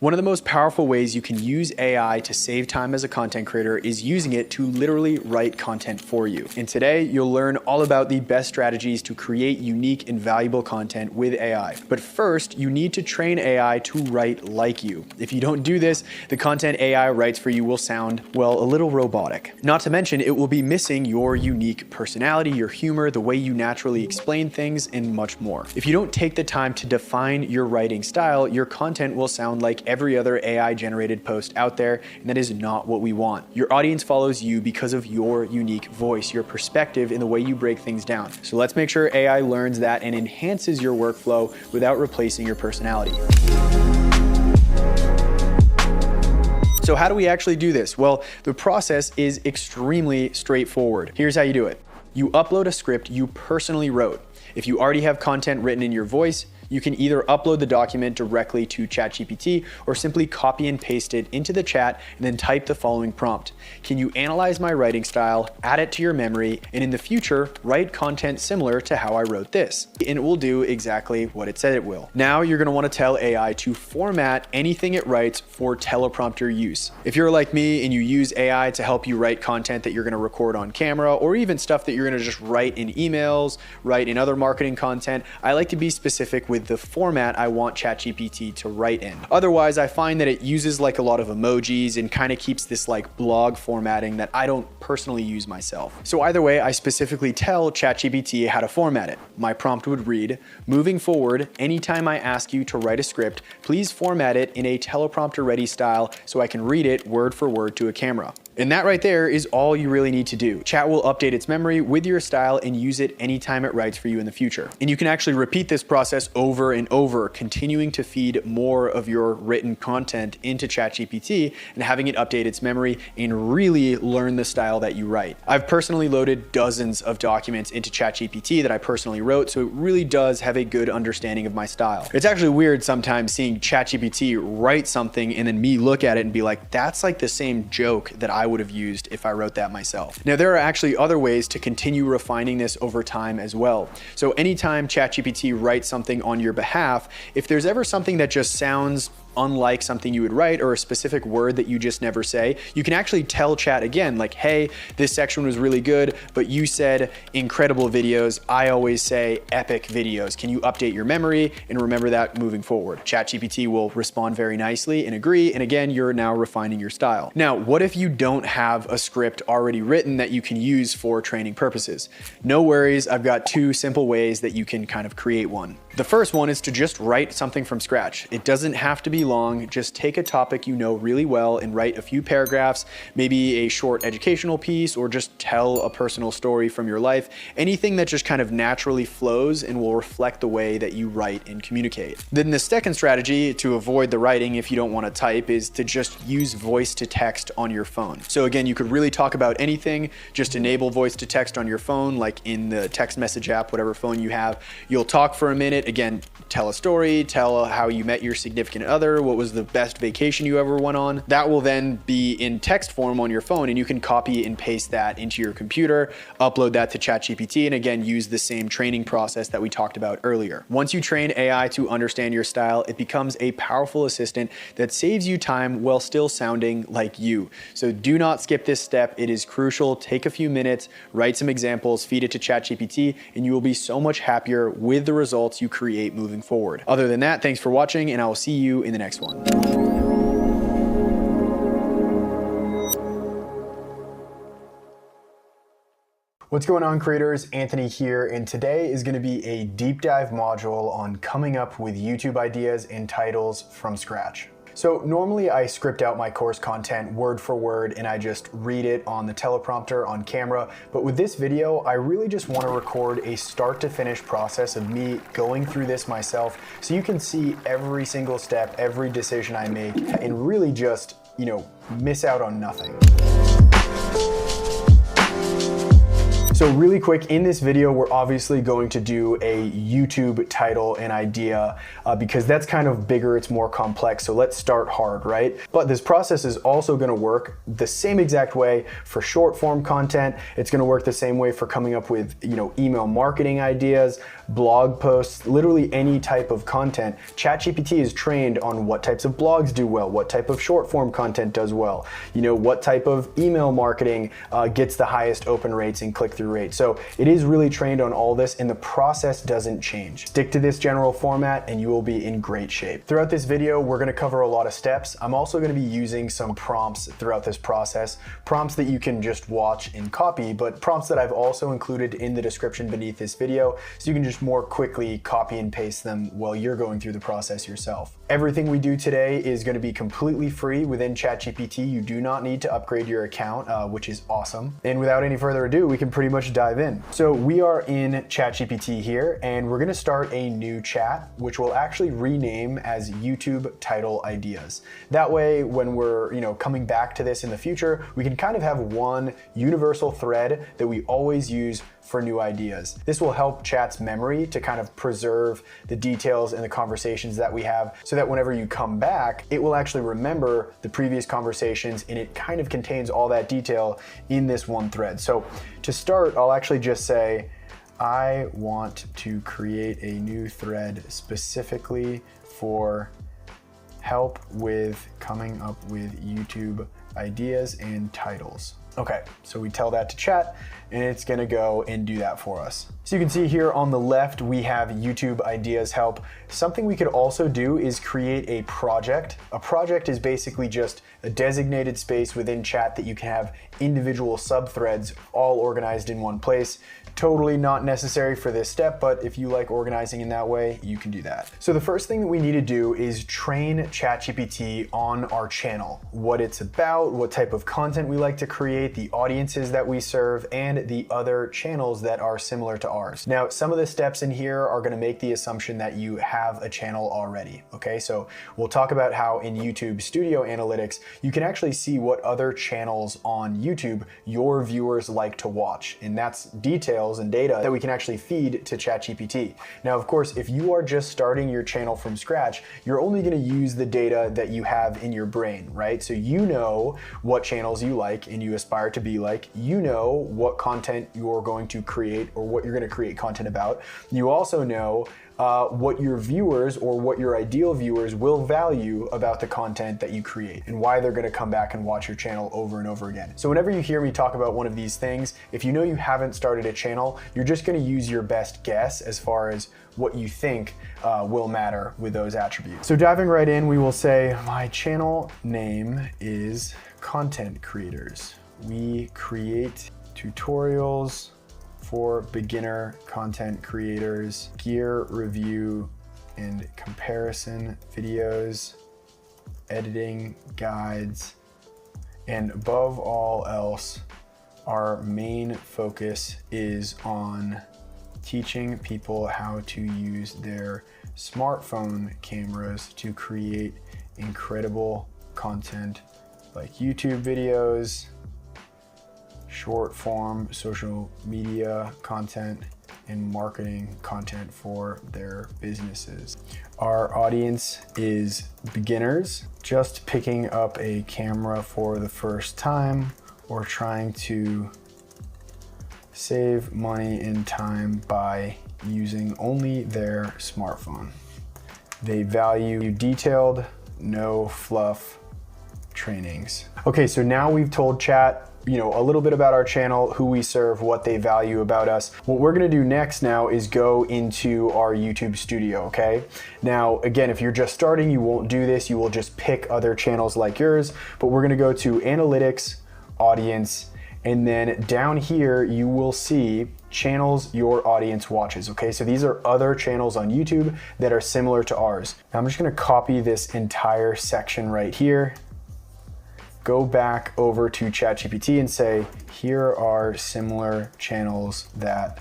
One of the most powerful ways you can use AI to save time as a content creator is using it to literally write content for you. And today you'll learn all about the best strategies to create unique and valuable content with AI. But first, you need to train AI to write like you. If you don't do this, the content AI writes for you will sound, well, a little robotic. Not to mention, it will be missing your unique personality, your humor, the way you naturally explain things, and much more. If you don't take the time to define your writing style, your content will sound like every other AI-generated post out there, and that is not what we want. Your audience follows you because of your unique voice, your perspective, and the way you break things down. So let's make sure AI learns that and enhances your workflow without replacing your personality. So how do we actually do this? Well, the process is extremely straightforward. Here's how you do it. You upload a script you personally wrote. If you already have content written in your voice, you can either upload the document directly to ChatGPT or simply copy and paste it into the chat and then type the following prompt. Can you analyze my writing style, add it to your memory, and in the future, write content similar to how I wrote this? And it will do exactly what it said it will. Now you're gonna wanna tell AI to format anything it writes for teleprompter use. If you're like me and you use AI to help you write content that you're gonna record on camera, or even stuff that you're gonna just write in emails, write in other marketing content, I like to be specific with the format I want ChatGPT to write in. Otherwise, I find that it uses like a lot of emojis and kind of keeps this like blog formatting that I don't personally use myself. So either way, I specifically tell ChatGPT how to format it. My prompt would read, moving forward, anytime I ask you to write a script, please format it in a teleprompter ready style so I can read it word for word to a camera. And that right there is all you really need to do. Chat will update its memory with your style and use it anytime it writes for you in the future. And you can actually repeat this process over and over, continuing to feed more of your written content into ChatGPT and having it update its memory and really learn the style that you write. I've personally loaded dozens of documents into ChatGPT that I personally wrote, so it really does have a good understanding of my style. It's actually weird sometimes seeing ChatGPT write something and then me look at it and be like, that's like the same joke that I would have used if I wrote that myself. Now, there are actually other ways to continue refining this over time as well. So anytime ChatGPT writes something on your behalf, if there's ever something that just sounds unlike something you would write or a specific word that you just never say, you can actually tell Chat again, like, hey, this section was really good, but you said incredible videos. I always say epic videos. Can you update your memory and remember that moving forward? ChatGPT will respond very nicely and agree. And again, you're now refining your style. Now, what if you don't have a script already written that you can use for training purposes? No worries. I've got two simple ways that you can kind of create one. The first one is to just write something from scratch. It doesn't have to be long. Just take a topic you know really well and write a few paragraphs, maybe a short educational piece, or just tell a personal story from your life. Anything that just kind of naturally flows and will reflect the way that you write and communicate. Then the second strategy to avoid the writing if you don't want to type is to just use voice to text on your phone. So again, you could really talk about anything, just enable voice to text on your phone, like in the text message app, whatever phone you have. You'll talk for a minute. Again, tell a story, tell how you met your significant other, what was the best vacation you ever went on. That will then be in text form on your phone, and you can copy and paste that into your computer, upload that to ChatGPT, and again, use the same training process that we talked about earlier. Once you train AI to understand your style, it becomes a powerful assistant that saves you time while still sounding like you. So do not skip this step. It is crucial. Take a few minutes, write some examples, feed it to ChatGPT, and you will be so much happier with the results you create moving forward. Other than that, thanks for watching, and I will see you in the next one. What's going on, creators? Anthony here, and today is going to be a deep dive module on coming up with YouTube ideas and titles from scratch. So normally I script out my course content word for word and I just read it on the teleprompter on camera, but with this video, I really just want to record a start to finish process of me going through this myself so you can see every single step, every decision I make, and really just, miss out on nothing. So really quick, in this video, we're obviously going to do a YouTube title and idea because that's kind of bigger, it's more complex. So let's start hard, right? But this process is also gonna work the same exact way for short form content. It's gonna work the same way for coming up with, email marketing ideas, blog posts, literally any type of content. ChatGPT is trained on what types of blogs do well, what type of short form content does well, what type of email marketing gets the highest open rates and click-through rate. So it is really trained on all this, and the process doesn't change. Stick to this general format and you will be in great shape. Throughout this video, we're gonna cover a lot of steps. I'm also gonna be using some prompts throughout this process, prompts that you can just watch and copy, but prompts that I've also included in the description beneath this video, so you can just more quickly copy and paste them while you're going through the process yourself. Everything we do today is going to be completely free within ChatGPT. You do not need to upgrade your account, which is awesome. And without any further ado, we can pretty much dive in. So we are in ChatGPT here, and we're going to start a new chat, which we'll actually rename as YouTube Title Ideas. That way, when we're coming back to this in the future, we can kind of have one universal thread that we always use for new ideas. This will help chat's memory to kind of preserve the details and the conversations that we have, so that whenever you come back, it will actually remember the previous conversations, and it kind of contains all that detail in this one thread. So to start, I'll actually just say, I want to create a new thread specifically for help with coming up with YouTube ideas and titles. Okay, so we tell that to chat and it's gonna go and do that for us. So you can see here on the left, we have YouTube ideas help. Something we could also do is create a project. A project is basically just a designated space within chat that you can have individual subthreads all organized in one place. Totally not necessary for this step, but if you like organizing in that way, you can do that. So the first thing that we need to do is train ChatGPT on our channel, what it's about, what type of content we like to create, the audiences that we serve, and the other channels that are similar to ours. Now, some of the steps in here are gonna make the assumption that you have a channel already, okay? So we'll talk about how in YouTube Studio Analytics, you can actually see what other channels on YouTube your viewers like to watch, and that's details and data that we can actually feed to ChatGPT. Now, of course, if you are just starting your channel from scratch, you're only gonna use the data that you have in your brain, right? So you know what channels you like and you aspire to be like. You know what content you're going to create or what you're gonna create content about. You also know what your viewers or what your ideal viewers will value about the content that you create and why they're gonna come back and watch your channel over and over again. So whenever you hear me talk about one of these things, if you know you haven't started a channel, you're just gonna use your best guess as far as what you think will matter with those attributes. So diving right in, we will say, my channel name is Content Creators. We create tutorials for beginner content creators, gear review and comparison videos, editing guides, and above all else, our main focus is on teaching people how to use their smartphone cameras to create incredible content like YouTube videos, short form social media content, and marketing content for their businesses. Our audience is beginners just picking up a camera for the first time or trying to save money and time by using only their smartphone. They value detailed, no fluff trainings. Okay, so now we've told chat a little bit about our channel, who we serve, what they value about us. What we're gonna do next now is go into our YouTube studio, okay? Now, again, if you're just starting, you won't do this. You will just pick other channels like yours, but we're gonna go to Analytics, Audience, and then down here, you will see channels your audience watches, okay? So these are other channels on YouTube that are similar to ours. Now I'm just gonna copy this entire section right here, go back over to ChatGPT and say, here are similar channels that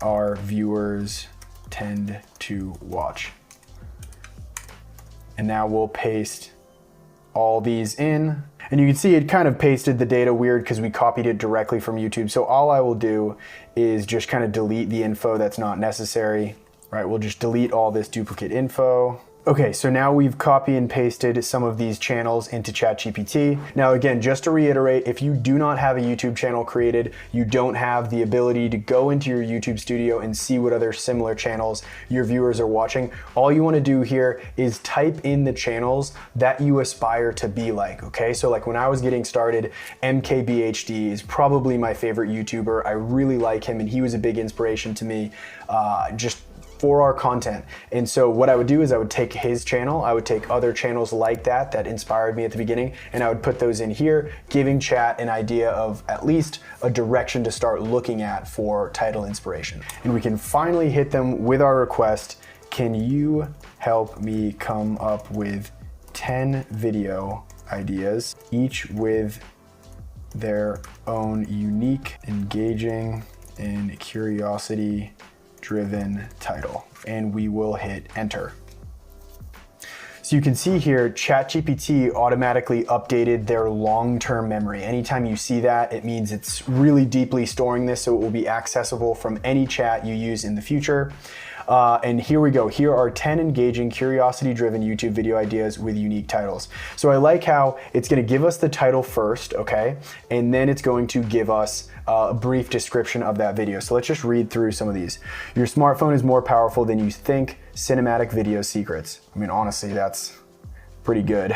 our viewers tend to watch. And now we'll paste all these in. And you can see it kind of pasted the data weird because we copied it directly from YouTube. So all I will do is just kind of delete the info that's not necessary. Right, we'll just delete all this duplicate info. Okay, so now we've copy and pasted some of these channels into ChatGPT. Now again, just to reiterate, if you do not have a YouTube channel created, you don't have the ability to go into your YouTube studio and see what other similar channels your viewers are watching, all you wanna do here is type in the channels that you aspire to be like, okay? So like when I was getting started, MKBHD is probably my favorite YouTuber. I really like him and he was a big inspiration to me, just for our content. And so what I would do is I would take his channel, I would take other channels like that inspired me at the beginning, and I would put those in here, giving chat an idea of at least a direction to start looking at for title inspiration. And we can finally hit them with our request. Can you help me come up with 10 video ideas, each with their own unique, engaging, and curiosity driven title, and we will hit enter. So you can see here, ChatGPT automatically updated their long-term memory. Anytime you see that, it means it's really deeply storing this, so it will be accessible from any chat you use in the future. And here we go. Here are 10 engaging, curiosity-driven YouTube video ideas with unique titles. So I like how it's going to give us the title first, okay? And then it's going to give us a brief description of that video. So let's just read through some of these. Your smartphone is more powerful than you think. Cinematic video secrets. I mean, honestly, that's pretty good.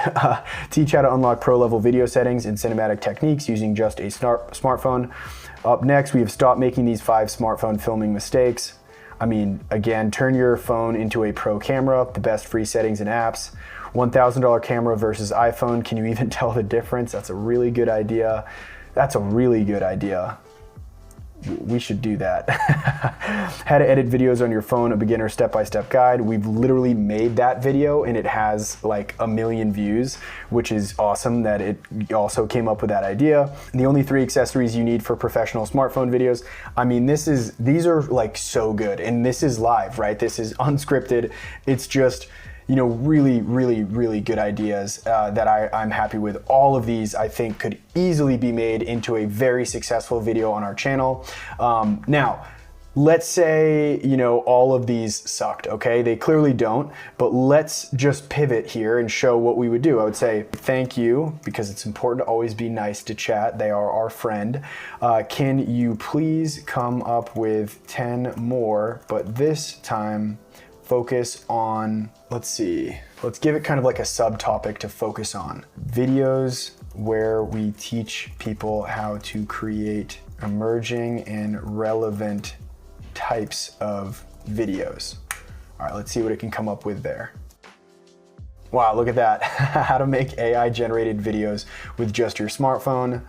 Teach how to unlock pro-level video settings and cinematic techniques using just a smartphone. Up next, we have stopped making these 5 smartphone filming mistakes. I mean, again, turn your phone into a pro camera, the best free settings and apps. $1,000 camera versus iPhone. Can you even tell the difference? That's a really good idea. That's a really good idea. We should do that. How to edit videos on your phone, a beginner step-by-step guide. We've literally made that video and it has like 1 million views, which is awesome that it also came up with that idea. The only 3 accessories you need for professional smartphone videos. I mean, these are like so good, and this is live, right? This is unscripted. It's just, you know, really good ideas that I'm happy with. All of these I think could easily be made into a very successful video on our channel. Now, let's say, you know, all of these sucked, okay? They clearly don't, but let's just pivot here and show what we would do. I would say, thank you, because it's important to always be nice to chat. They are our friend. Can you please come up with 10 more, but this time focus on, let's see, let's give it kind of like a subtopic to focus on. Videos where we teach people how to create emerging and relevant types of videos. All right, let's see what it can come up with there. Wow, look at that. How to make AI generated videos with just your smartphone.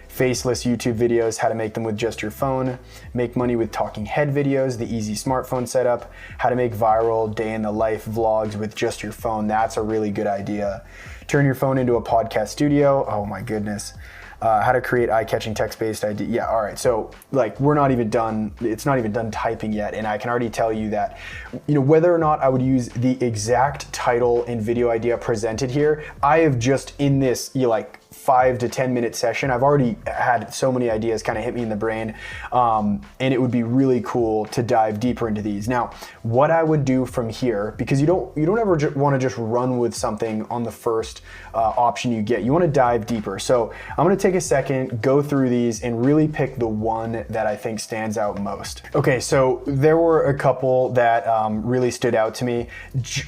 Faceless YouTube videos, how to make them with just your phone. Make money with talking head videos, the easy smartphone setup. How to make viral day in the life vlogs with just your phone. That's a really good idea. Turn your phone into a podcast studio. Oh my goodness. How to create eye-catching text-based idea. Yeah, all right, so like we're not even done, it's not even done typing yet, and I can already tell you that, you know, whether or not I would use the exact title and video idea presented here, I have just in this, you know, like 5 to 10 minute session, I've already had so many ideas kind of hit me in the brain, and it would be really cool to dive deeper into these. Now, what I would do from here, because you don't ever want to just run with something on the first option you get. You want to dive deeper. So I'm going to take a second, go through these, and really pick the one that I think stands out most. Okay, so there were a couple that really stood out to me.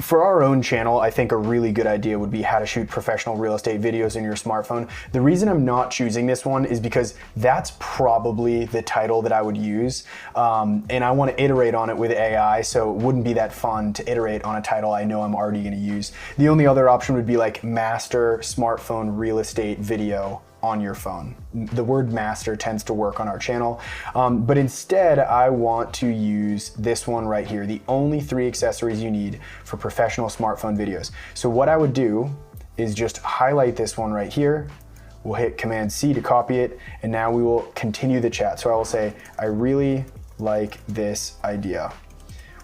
For our own channel, I think a really good idea would be how to shoot professional real estate videos in your smartphone. The reason I'm not choosing this one is because that's probably the title that I would use, and I want to iterate on it with AI, so it wouldn't be that fun to iterate on a title I know I'm already going to use. The only other option would be like master smartphone real estate video on your phone. The word master tends to work on our channel, but instead I want to use this one right here, the only 3 accessories you need for professional smartphone videos. So what I would do is just highlight this one right here. We'll hit Command C to copy it, and now we will continue the chat. So I will say, I really like this idea.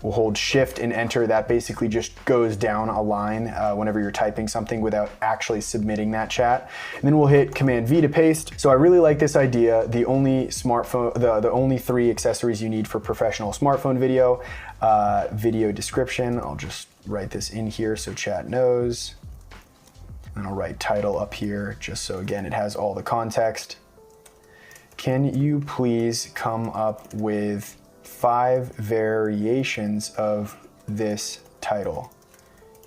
We'll hold Shift and Enter. That basically just goes down a line whenever you're typing something without actually submitting that chat. And then we'll hit Command V to paste. So I really like this idea. The only the only 3 accessories you need for professional smartphone video. Video description, I'll just write this in here so chat knows. And I'll write title up here just so again it has all the context. Can you please come up with 5 variations of this title?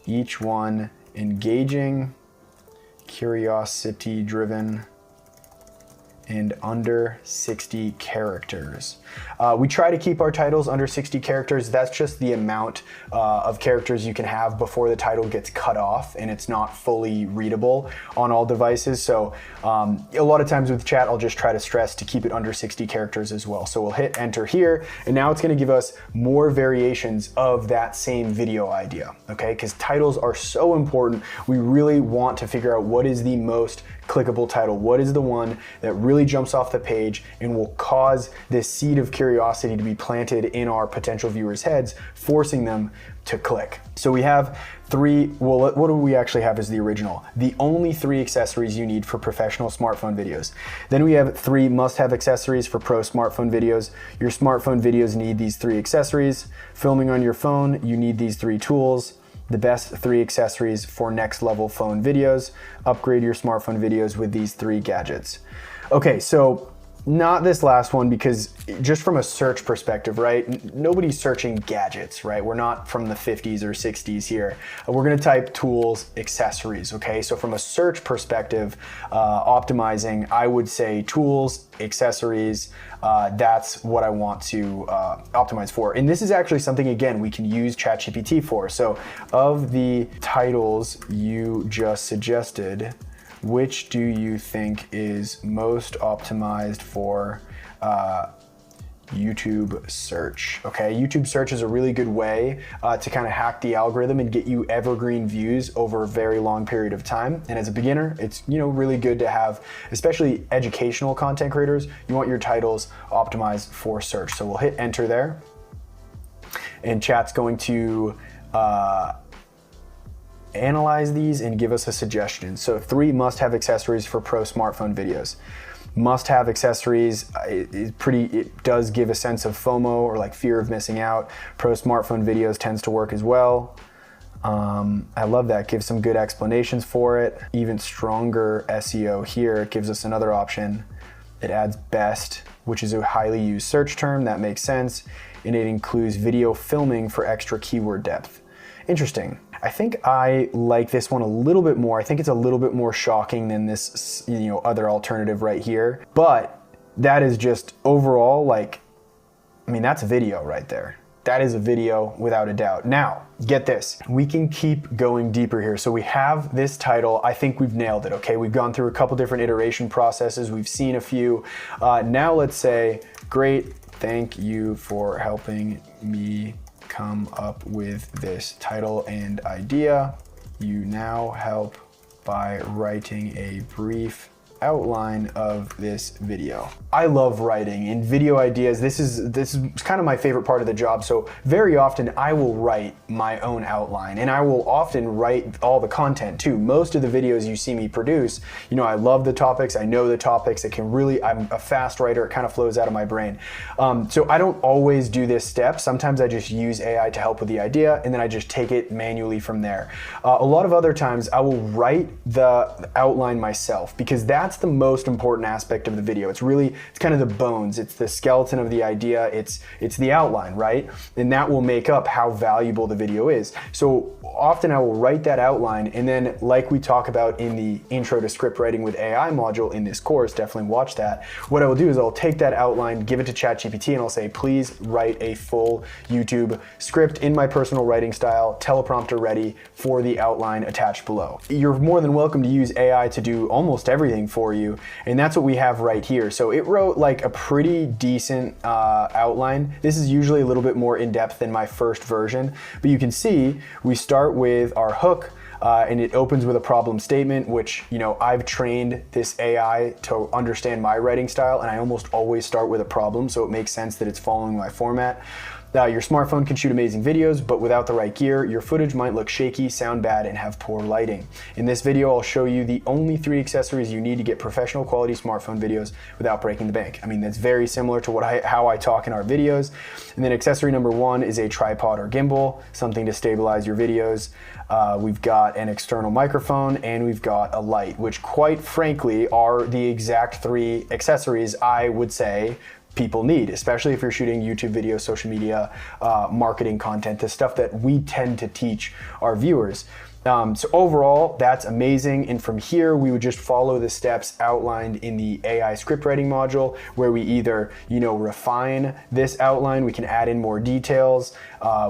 Each one engaging, curiosity driven, and under 60 characters. We try to keep our titles under 60 characters. That's just the amount of characters you can have before the title gets cut off and it's not fully readable on all devices. So a lot of times with chat, I'll just try to stress to keep it under 60 characters as well. So we'll hit enter here, and now it's gonna give us more variations of that same video idea, okay? Because titles are so important. We really want to figure out what is the most clickable title. What is the one that really jumps off the page and will cause this seed of curiosity to be planted in our potential viewers' heads, forcing them to click. So we have 3, well, what do we actually have as the original? The only 3 accessories you need for professional smartphone videos. Then we have 3 must-have accessories for pro smartphone videos. Your smartphone videos need these 3 accessories. Filming on your phone, you need these 3 tools. The best 3 accessories for next level phone videos. Upgrade your smartphone videos with these 3 gadgets. Okay, so not this last one, because just from a search perspective, right? Nobody's searching gadgets, right? We're not from the 50s or 60s here. We're gonna type tools, accessories, okay? So from a search perspective, optimizing, I would say tools, accessories, that's what I want to optimize for. And this is actually something, again, we can use ChatGPT for. So of the titles you just suggested, which do you think is most optimized for YouTube search? Okay, YouTube search is a really good way to kind of hack the algorithm and get you evergreen views over a very long period of time. And as a beginner, it's really good to have, especially educational content creators, you want your titles optimized for search. So we'll hit enter there, and chat's going to analyze these and give us a suggestion. So 3 must-have accessories for pro smartphone videos. Must-have accessories, it does give a sense of FOMO, or like fear of missing out. Pro smartphone videos tends to work as well. I love that, gives some good explanations for it. Even stronger SEO here, it gives us another option. It adds best, which is a highly used search term, that makes sense. And it includes video filming for extra keyword depth. Interesting. I think I like this one a little bit more. I think it's a little bit more shocking than this, other alternative right here. But that is just overall, that's video right there. That is a video without a doubt. Now, get this. We can keep going deeper here. So we have this title. I think we've nailed it, okay? We've gone through a couple different iteration processes. We've seen a few. Now let's say, great, thank you for helping me come up with this title and idea. You now help by writing a brief outline of this video. I love writing in video ideas. This is kind of my favorite part of the job. So very often I will write my own outline, and I will often write all the content too. Most of the videos you see me produce, I love the topics, I know the topics. I'm a fast writer, it kind of flows out of my brain. So I don't always do this step. Sometimes I just use AI to help with the idea, and then I just take it manually from there. A lot of other times I will write the outline myself, because that's the most important aspect of the video. It's kind of the bones, it's the skeleton of the idea, it's the outline, right? And that will make up how valuable the video is. So often I will write that outline, and then like we talk about in the intro to script writing with AI module in this course, definitely watch that. What I will do is I'll take that outline, give it to ChatGPT, and I'll say, please write a full YouTube script in my personal writing style, teleprompter ready for the outline attached below. You're more than welcome to use AI to do almost everything for you, and that's what we have right here. So it wrote like a pretty decent outline. This is usually a little bit more in-depth than my first version, but you can see we start with our hook, and it opens with a problem statement, which, I've trained this AI to understand my writing style, and I almost always start with a problem, so it makes sense that it's following my format. Your smartphone can shoot amazing videos, but without the right gear, your footage might look shaky, sound bad, and have poor lighting. In this video, I'll show you the only 3 accessories you need to get professional quality smartphone videos without breaking the bank. I mean, that's very similar to how I talk in our videos. And then accessory number 1 is a tripod or gimbal, something to stabilize your videos. We've got an external microphone, and we've got a light, which quite frankly are the exact 3 accessories I would say people need, especially if you're shooting YouTube videos, social media, marketing content, the stuff that we tend to teach our viewers. So overall, that's amazing. And from here, we would just follow the steps outlined in the AI script writing module, where we either, refine this outline, we can add in more details,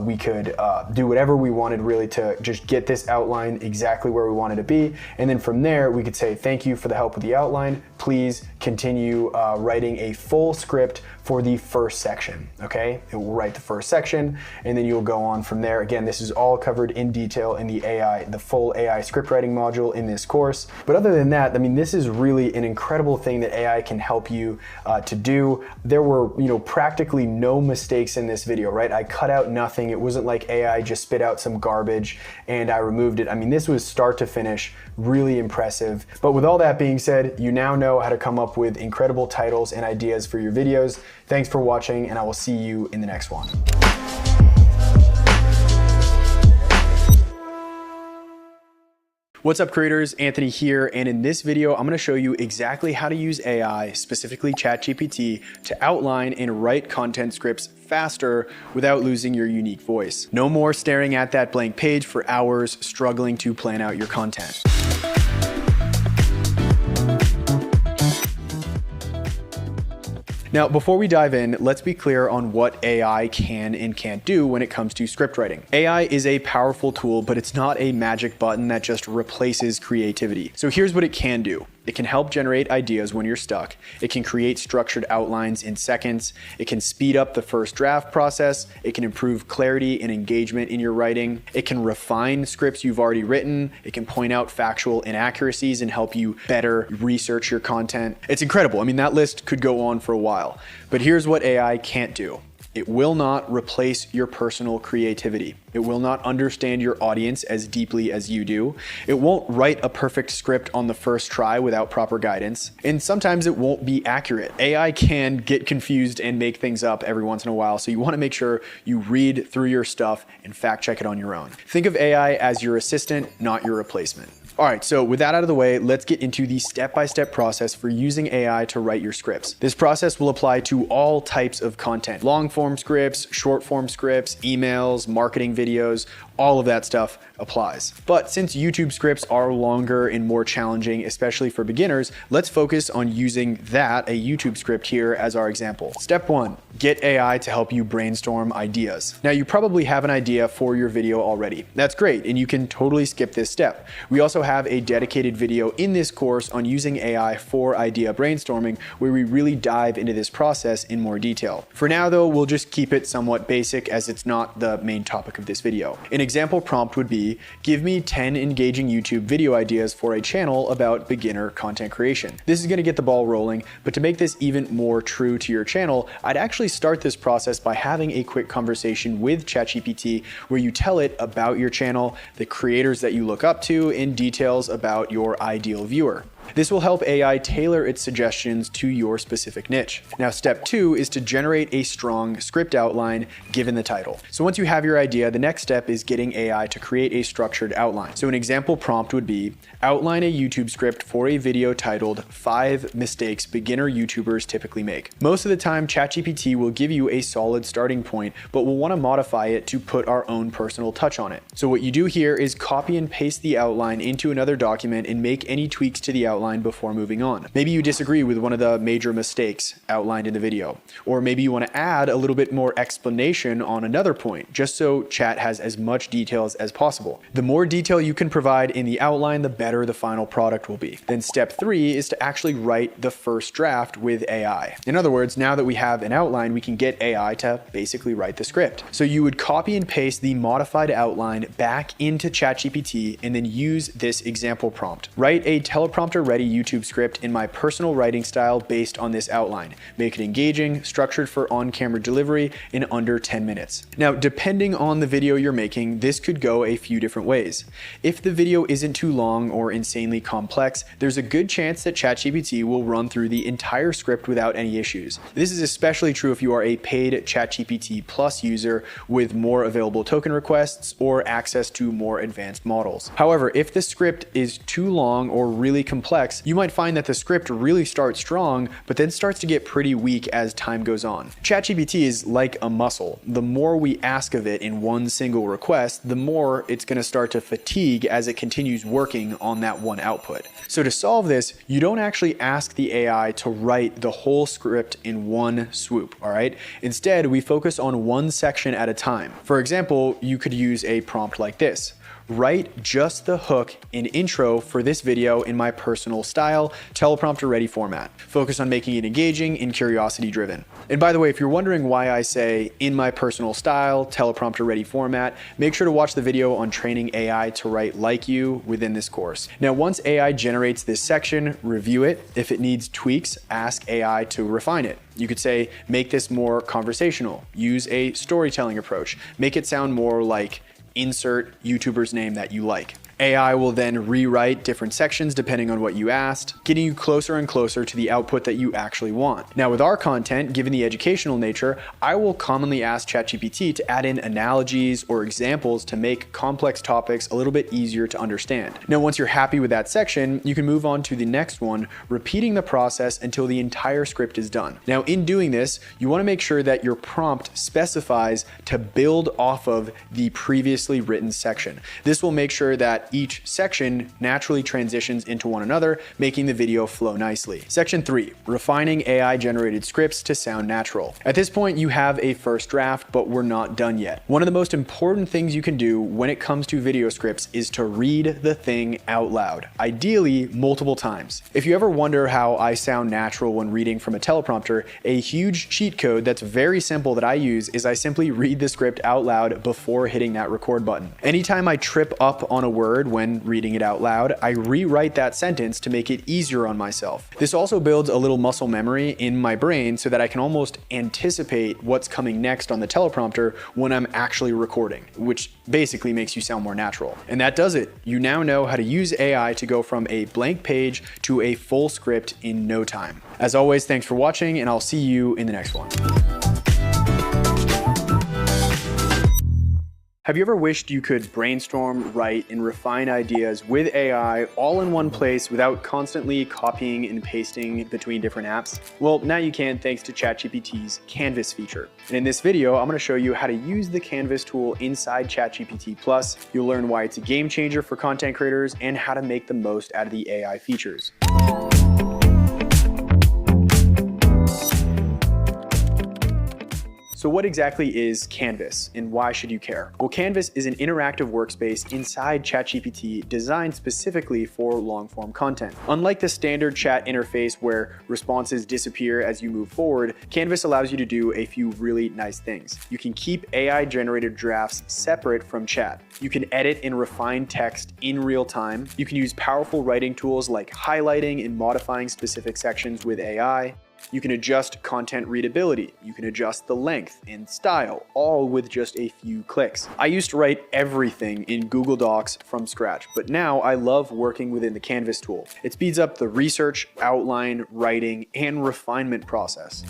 we could do whatever we wanted really to just get this outline exactly where we wanted to be. And then from there, we could say, thank you for the help with the outline. Please continue writing a full script for the first section, okay? It will write the first section, and then you'll go on from there. Again, this is all covered in detail in the full AI script writing module in this course. But other than that, I mean, this is really an incredible thing that AI can help you to do. There were, practically no mistakes in this video, right? I cut out nothing. It wasn't like AI just spit out some garbage and I removed it. I mean, this was start to finish, really impressive. But with all that being said, you now know how to come up with incredible titles and ideas for your videos. Thanks for watching, and I will see you in the next one. What's up, creators? Anthony here, and in this video, I'm gonna show you exactly how to use AI, specifically ChatGPT, to outline and write content scripts faster without losing your unique voice. No more staring at that blank page for hours, struggling to plan out your content. Now, before we dive in, let's be clear on what AI can and can't do when it comes to script writing. AI is a powerful tool, but it's not a magic button that just replaces creativity. So here's what it can do. It can help generate ideas when you're stuck. It can create structured outlines in seconds. It can speed up the first draft process. It can improve clarity and engagement in your writing. It can refine scripts you've already written. It can point out factual inaccuracies and help you better research your content. It's incredible. I mean, that list could go on for a while. But here's what AI can't do. It will not replace your personal creativity. It will not understand your audience as deeply as you do. It won't write a perfect script on the first try without proper guidance. And sometimes it won't be accurate. AI can get confused and make things up every once in a while, so you want to make sure you read through your stuff and fact check it on your own. Think of AI as your assistant, not your replacement. All right, so with that out of the way, let's get into the step-by-step process for using AI to write your scripts. This process will apply to all types of content: long-form scripts, short-form scripts, emails, marketing videos, all of that stuff applies. But since YouTube scripts are longer and more challenging, especially for beginners, let's focus on using a YouTube script here as our example. Step 1, get AI to help you brainstorm ideas. Now, you probably have an idea for your video already. That's great, and you can totally skip this step. We also have a dedicated video in this course on using AI for idea brainstorming, where we really dive into this process in more detail. For now, though, we'll just keep it somewhat basic, as it's not the main topic of this video. An example prompt would be, give me 10 engaging YouTube video ideas for a channel about beginner content creation. This is going to get the ball rolling, but to make this even more true to your channel, I'd actually start this process by having a quick conversation with ChatGPT, where you tell it about your channel, the creators that you look up to, and details about your ideal viewer. This will help AI tailor its suggestions to your specific niche. Now, step 2 is to generate a strong script outline given the title. So once you have your idea, the next step is getting AI to create a structured outline. So an example prompt would be, outline a YouTube script for a video titled 5 Mistakes Beginner YouTubers Typically Make. Most of the time, ChatGPT will give you a solid starting point, but we'll want to modify it to put our own personal touch on it. So what you do here is copy and paste the outline into another document and make any tweaks to the outline before moving on. Maybe you disagree with one of the major mistakes outlined in the video, or maybe you want to add a little bit more explanation on another point, just so chat has as much details as possible. The more detail you can provide in the outline, the better the final product will be. Then step 3 is to actually write the first draft with AI. In other words, now that we have an outline, we can get AI to basically write the script. So you would copy and paste the modified outline back into ChatGPT and then use this example prompt. Write a teleprompter ready YouTube script in my personal writing style based on this outline. Make it engaging, structured for on-camera delivery in under 10 minutes. Now, depending on the video you're making, this could go a few different ways. If the video isn't too long or insanely complex, there's a good chance that ChatGPT will run through the entire script without any issues. This is especially true if you are a paid ChatGPT Plus user with more available token requests or access to more advanced models. However, if the script is too long or really complex, you might find that the script really starts strong, but then starts to get pretty weak as time goes on. ChatGPT is like a muscle. The more we ask of it in one single request, the more it's going to start to fatigue as it continues working on that one output. So to solve this, you don't actually ask the AI to write the whole script in one swoop, all right? Instead, we focus on one section at a time. For example, you could use a prompt like this. Write just the hook and intro for this video in my personal style, teleprompter ready format. Focus on making it engaging and curiosity driven. And by the way, if you're wondering why I say in my personal style, teleprompter ready format, make sure to watch the video on training AI to write like you within this course. Now, once AI generates this section, review it. If it needs tweaks, ask AI to refine it. You could say, make this more conversational, use a storytelling approach, make it sound more like insert YouTuber's name that you like. AI will then rewrite different sections depending on what you asked, getting you closer and closer to the output that you actually want. Now with our content, given the educational nature, I will commonly ask ChatGPT to add in analogies or examples to make complex topics a little bit easier to understand. Now once you're happy with that section, you can move on to the next one, repeating the process until the entire script is done. Now in doing this, you want to make sure that your prompt specifies to build off of the previously written section. This will make sure that each section naturally transitions into one another, making the video flow nicely. Section 3, refining AI generated scripts to sound natural. At this point, you have a first draft, but we're not done yet. One of the most important things you can do when it comes to video scripts is to read the thing out loud, ideally multiple times. If you ever wonder how I sound natural when reading from a teleprompter, a huge cheat code that's very simple that I use is I simply read the script out loud before hitting that record button. Anytime I trip up on a word when reading it out loud, I rewrite that sentence to make it easier on myself. This also builds a little muscle memory in my brain so that I can almost anticipate what's coming next on the teleprompter when I'm actually recording, which basically makes you sound more natural. And that does it. You now know how to use AI to go from a blank page to a full script in no time. As always, thanks for watching, and I'll see you in the next one. Have you ever wished you could brainstorm, write, and refine ideas with AI all in one place without constantly copying and pasting between different apps? Well, now you can thanks to ChatGPT's Canvas feature. And in this video, I'm going to show you how to use the Canvas tool inside ChatGPT Plus. You'll learn why it's a game changer for content creators and how to make the most out of the AI features. So what exactly is Canvas and why should you care? Well, Canvas is an interactive workspace inside ChatGPT designed specifically for long-form content. Unlike the standard chat interface where responses disappear as you move forward, Canvas allows you to do a few really nice things. You can keep AI-generated drafts separate from chat. You can edit and refine text in real time. You can use powerful writing tools like highlighting and modifying specific sections with AI. You can adjust content readability. You can adjust the length and style, all with just a few clicks. I used to write everything in Google Docs from scratch, but now I love working within the Canvas tool. It speeds up the research, outline, writing, and refinement process.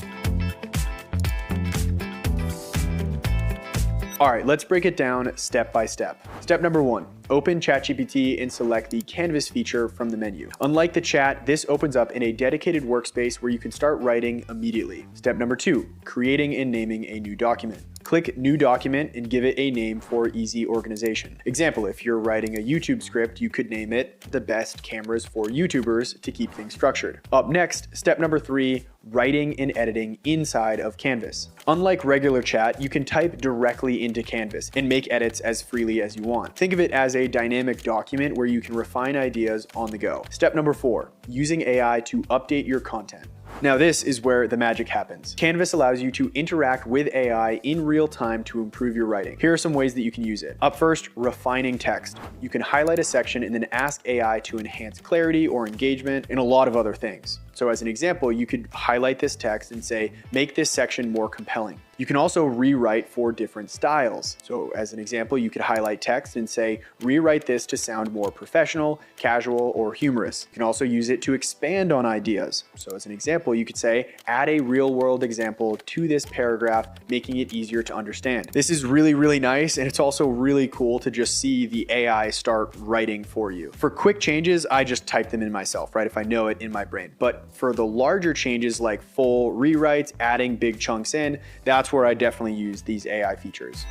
All right, let's break it down step by step. Step number 1, open ChatGPT and select the Canvas feature from the menu. Unlike the chat, this opens up in a dedicated workspace where you can start writing immediately. Step number 2, creating and naming a new document. Click New Document and give it a name for easy organization. Example, if you're writing a YouTube script, you could name it The Best Cameras for YouTubers to keep things structured. Up next, step number 3, writing and editing inside of Canvas. Unlike regular chat, you can type directly into Canvas and make edits as freely as you want. Think of it as a dynamic document where you can refine ideas on the go. Step number 4, using AI to update your content. Now this is where the magic happens. Canvas allows you to interact with AI in real time to improve your writing. Here are some ways that you can use it. Up first, refining text. You can highlight a section and then ask AI to enhance clarity or engagement and a lot of other things. So as an example, you could highlight this text and say, make this section more compelling. You can also rewrite for different styles. So as an example, you could highlight text and say, rewrite this to sound more professional, casual, or humorous. You can also use it to expand on ideas. So as an example, you could say, add a real world example to this paragraph, making it easier to understand. This is really, really nice. And it's also really cool to just see the AI start writing for you. For quick changes, I just type them in myself, right? If I know it in my brain. But for the larger changes like full rewrites, adding big chunks in, that's where I definitely use these AI features.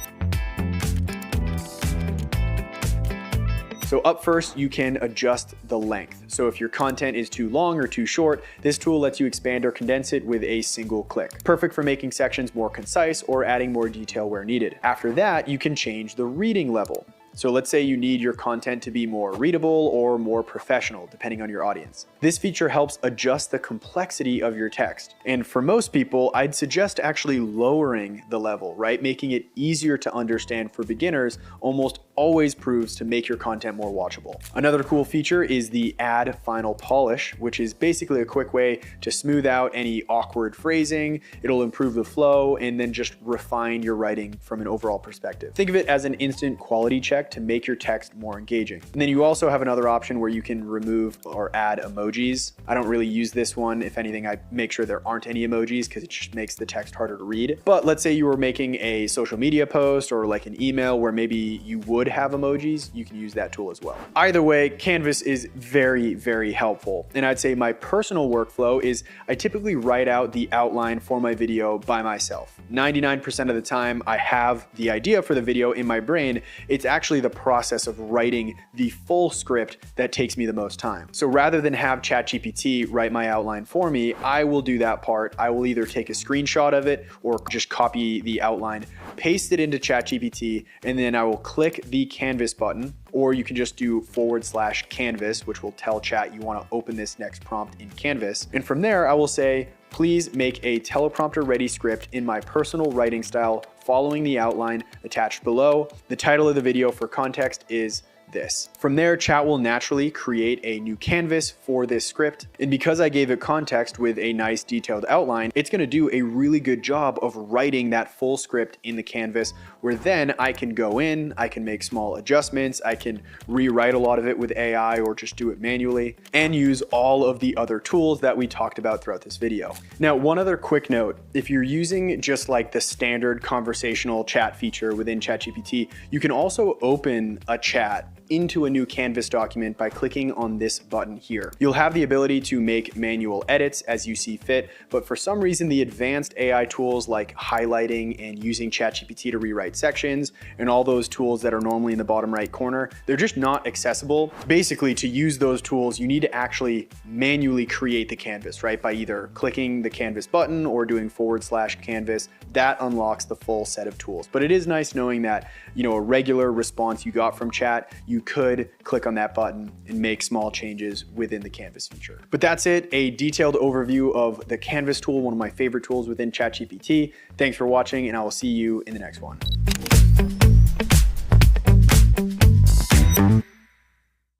So up first, you can adjust the length. So if your content is too long or too short, this tool lets you expand or condense it with a single click. Perfect for making sections more concise or adding more detail where needed. After that, you can change the reading level. So let's say you need your content to be more readable or more professional, depending on your audience. This feature helps adjust the complexity of your text. And for most people, I'd suggest actually lowering the level, right? Making it easier to understand for beginners almost always proves to make your content more watchable. Another cool feature is the Add Final Polish, which is basically a quick way to smooth out any awkward phrasing. It'll improve the flow and then just refine your writing from an overall perspective. Think of it as an instant quality check to make your text more engaging. And then you also have another option where you can remove or add emojis. I don't really use this one. If anything, I make sure there aren't any emojis because it just makes the text harder to read. But let's say you were making a social media post or like an email where maybe you would have emojis, you can use that tool as well. Either way, Canvas is very, very helpful. And I'd say my personal workflow is I typically write out the outline for my video by myself. 99% of the time I have the idea for the video in my brain. It's actually the process of writing the full script that takes me the most time. So rather than have ChatGPT write my outline for me, I will do that part. I will either take a screenshot of it or just copy the outline, paste it into ChatGPT, and then I will click the Canvas button, or you can just do /Canvas, which will tell Chat you want to open this next prompt in Canvas. And from there, I will say, please make a teleprompter ready script in my personal writing style following the outline attached below. The title of the video for context is this. From there, Chat will naturally create a new canvas for this script. And because I gave it context with a nice detailed outline, it's going to do a really good job of writing that full script in the canvas, where then I can go in, I can make small adjustments, I can rewrite a lot of it with AI or just do it manually, and use all of the other tools that we talked about throughout this video. Now, one other quick note, if you're using just like the standard conversational chat feature within ChatGPT, you can also open a chat into a new Canvas document by clicking on this button here. You'll have the ability to make manual edits as you see fit, but for some reason the advanced AI tools like highlighting and using ChatGPT to rewrite sections and all those tools that are normally in the bottom right corner, they're just not accessible. Basically, to use those tools, you need to actually manually create the canvas, right? By either clicking the Canvas button or doing /Canvas. That unlocks the full set of tools. But it is nice knowing that, a regular response you got from Chat, you could click on that button and make small changes within the Canvas feature. But that's it, a detailed overview of the Canvas tool, one of my favorite tools within ChatGPT. Thanks for watching, and I will see you in the next one.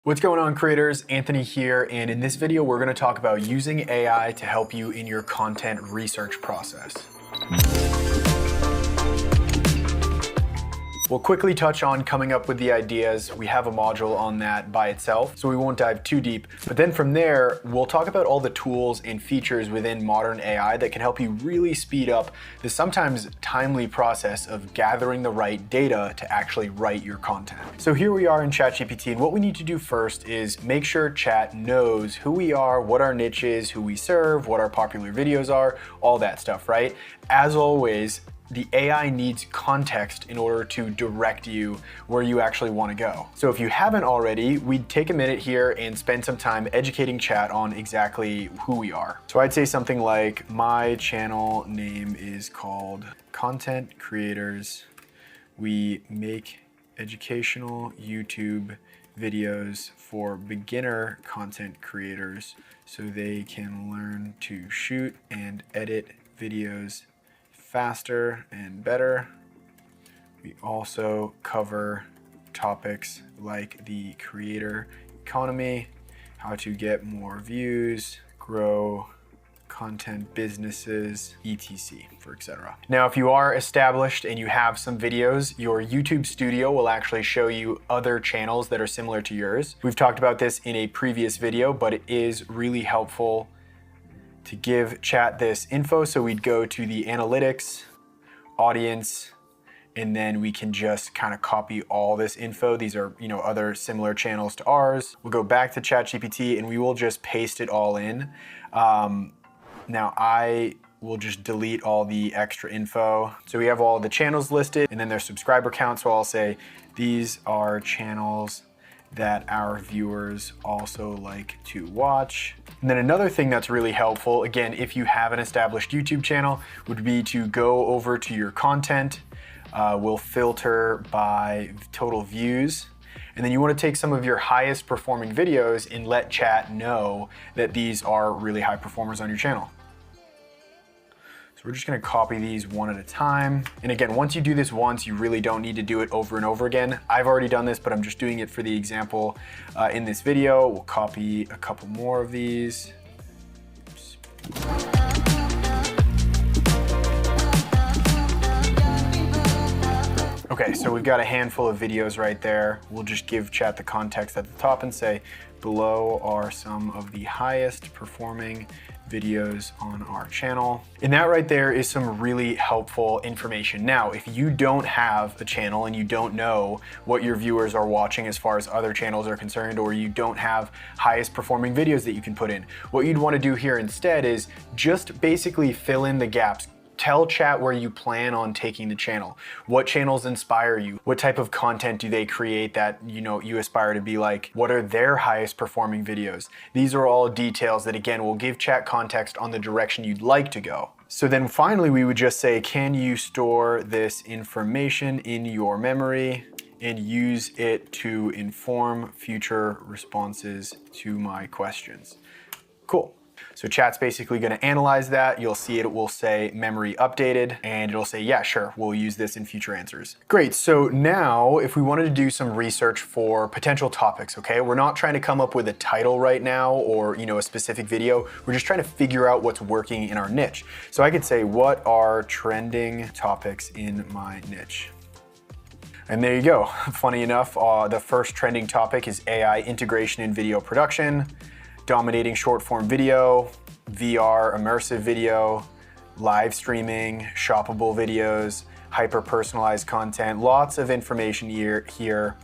What's going on, creators? Anthony here, and in this video, we're going to talk about using AI to help you in your content research process. We'll quickly touch on coming up with the ideas. We have a module on that by itself, so we won't dive too deep. But then from there, we'll talk about all the tools and features within modern AI that can help you really speed up the sometimes timely process of gathering the right data to actually write your content. So here we are in ChatGPT, and what we need to do first is make sure Chat knows who we are, what our niche is, who we serve, what our popular videos are, all that stuff, right? As always, the AI needs context in order to direct you where you actually want to go. So if you haven't already, we'd take a minute here and spend some time educating Chat on exactly who we are. So I'd say something like, my channel name is called Content Creators. We make educational YouTube videos for beginner content creators so they can learn to shoot and edit videos faster and better. We also cover topics like the creator economy, how to get more views, grow content businesses, etc., etc. Now, if you are established and you have some videos, your YouTube Studio will actually show you other channels that are similar to yours. We've talked about this in a previous video, but it is really helpful to give chat this info. So we'd go to the analytics, audience, and then we can just kind of copy all this info. These are, other similar channels to ours. We'll go back to ChatGPT and we will just paste it all in. Now I will just delete all the extra info. So we have all the channels listed and then their subscriber count. So I'll say, these are channels that our viewers also like to watch. And then another thing that's really helpful, again, if you have an established YouTube channel, would be to go over to your content. We'll filter by total views. And then you want to take some of your highest performing videos and let chat know that these are really high performers on your channel. So we're just going to copy these one at a time. And again, once you do this once, you really don't need to do it over and over again. I've already done this, but I'm just doing it for the example in this video. We'll copy a couple more of these. Oops. Okay, so we've got a handful of videos right there. We'll just give chat the context at the top and say, below are some of the highest performing videos on our channel. And that right there is some really helpful information. Now, if you don't have a channel and you don't know what your viewers are watching as far as other channels are concerned, or you don't have highest performing videos that you can put in, what you'd want to do here instead is just basically fill in the gaps. Tell chat where you plan on taking the channel. What channels inspire you? What type of content do they create that you aspire to be like? What are their highest performing videos? These are all details that, again, will give chat context on the direction you'd like to go. So then finally, we would just say, can you store this information in your memory and use it to inform future responses to my questions? Cool. So chat's basically going to analyze that. You'll see it will say memory updated, and it'll say, yeah, sure, we'll use this in future answers. Great. So now if we wanted to do some research for potential topics, okay, we're not trying to come up with a title right now or, a specific video. We're just trying to figure out what's working in our niche. So I could say, what are trending topics in my niche? And there you go. Funny enough, the first trending topic is AI integration in video production, dominating short form video, VR immersive video, live streaming, shoppable videos, hyper personalized content, lots of information here.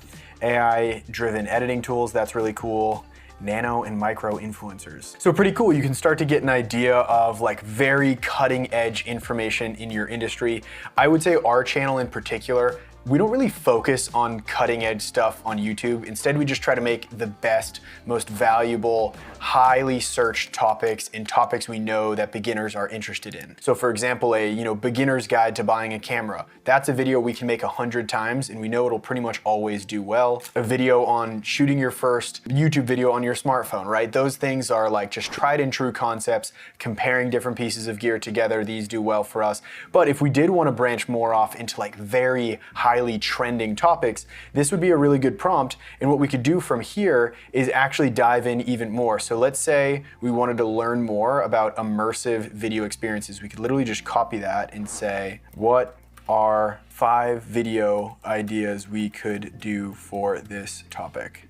AI driven editing tools, that's really cool. Nano and micro influencers. So pretty cool. You can start to get an idea of like very cutting edge information in your industry. I would say our channel in particular, we don't really focus on cutting edge stuff on YouTube. Instead, we just try to make the best, most valuable, highly searched topics and topics we know that beginners are interested in. So for example, a beginner's guide to buying a camera. That's a video we can make 100 times and we know it'll pretty much always do well. A video on shooting your first YouTube video on your smartphone, right? Those things are like just tried and true concepts, comparing different pieces of gear together. These do well for us. But if we did want to branch more off into like very highly trending topics, this would be a really good prompt. And what we could do from here is actually dive in even more. So let's say we wanted to learn more about immersive video experiences. We could literally just copy that and say, what are 5 video ideas we could do for this topic?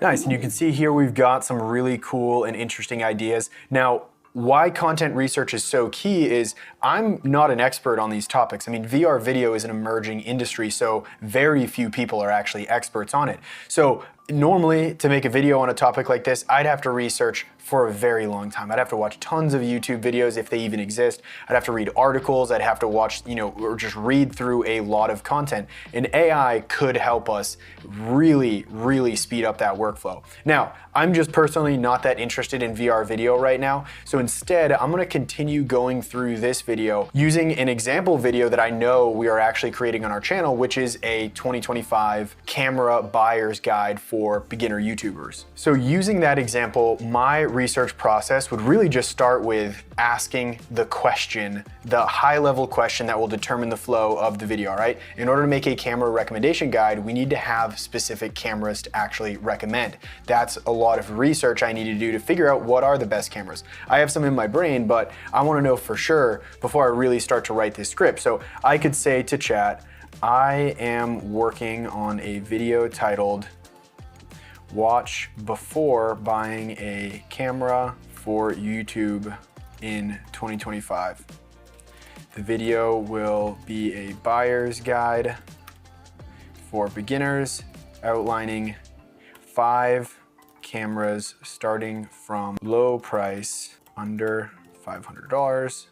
Nice, and you can see here we've got some really cool and interesting ideas. Now, why content research is so key is I'm not an expert on these topics. I mean, VR video is an emerging industry, so very few people are actually experts on it. So Normally, to make a video on a topic like this, I'd have to research for a very long time. I'd have to watch tons of YouTube videos if they even exist. I'd have to read articles. I'd have to watch, or just read through a lot of content. And AI could help us really, really speed up that workflow. Now, I'm just personally not that interested in VR video right now. So instead, I'm gonna continue going through this video using an example video that I know we are actually creating on our channel, which is a 2025 camera buyer's guide for beginner YouTubers. So using that example, my research process would really just start with asking the question, the high-level question that will determine the flow of the video, right? In order to make a camera recommendation guide, we need to have specific cameras to actually recommend. That's a lot of research I need to do to figure out what are the best cameras. I have some in my brain, but I want to know for sure before I really start to write this script. So I could say to chat, I am working on a video titled "Watch before buying a camera for YouTube in 2025. The video will be a buyer's guide for beginners outlining 5 cameras starting from low price under $500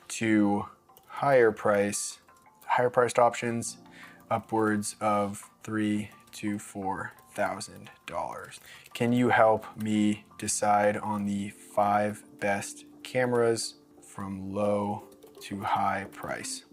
to higher priced options upwards of $3,000 to $4,000. Can you help me decide on the 5 best cameras from low to high price?"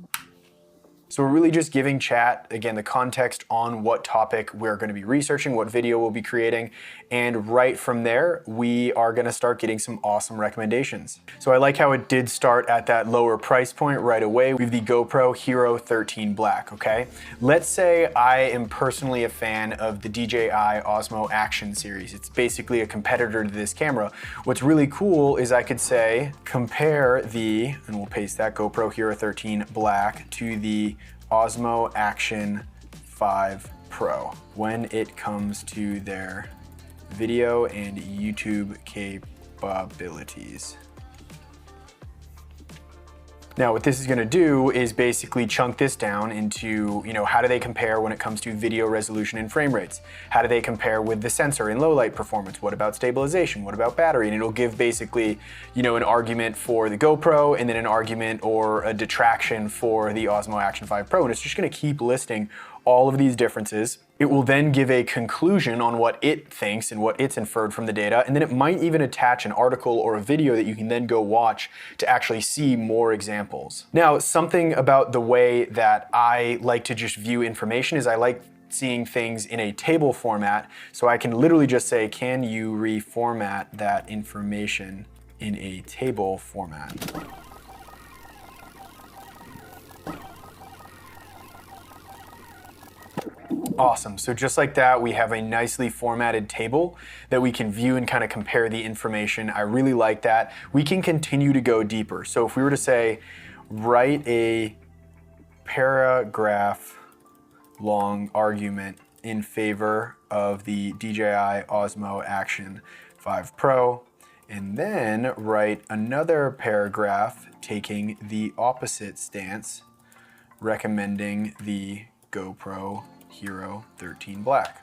So we're really just giving chat, again, the context on what topic we're going to be researching, what video we'll be creating, and right from there, we are going to start getting some awesome recommendations. So I like how it did start at that lower price point right away. We have the GoPro Hero 13 Black, okay? Let's say I am personally a fan of the DJI Osmo Action series. It's basically a competitor to this camera. What's really cool is I could say, compare the, and we'll paste that GoPro Hero 13 Black to the Osmo Action 5 Pro when it comes to their video and YouTube capabilities. Now, what this is gonna do is basically chunk this down into, how do they compare when it comes to video resolution and frame rates? How do they compare with the sensor in low light performance? What about stabilization? What about battery? And it'll give basically, an argument for the GoPro and then an argument or a detraction for the Osmo Action 5 Pro. And it's just gonna keep listing all of these differences. It will then give a conclusion on what it thinks and what it's inferred from the data, and then it might even attach an article or a video that you can then go watch to actually see more examples. Now, something about the way that I like to just view information is I like seeing things in a table format, so I can literally just say, can you reformat that information in a table format? Awesome, so just like that, we have a nicely formatted table that we can view and kind of compare the information. I really like that. We can continue to go deeper. So if we were to say, write a paragraph long argument in favor of the DJI Osmo Action 5 Pro, and then write another paragraph taking the opposite stance, recommending the GoPro Hero 13 Black.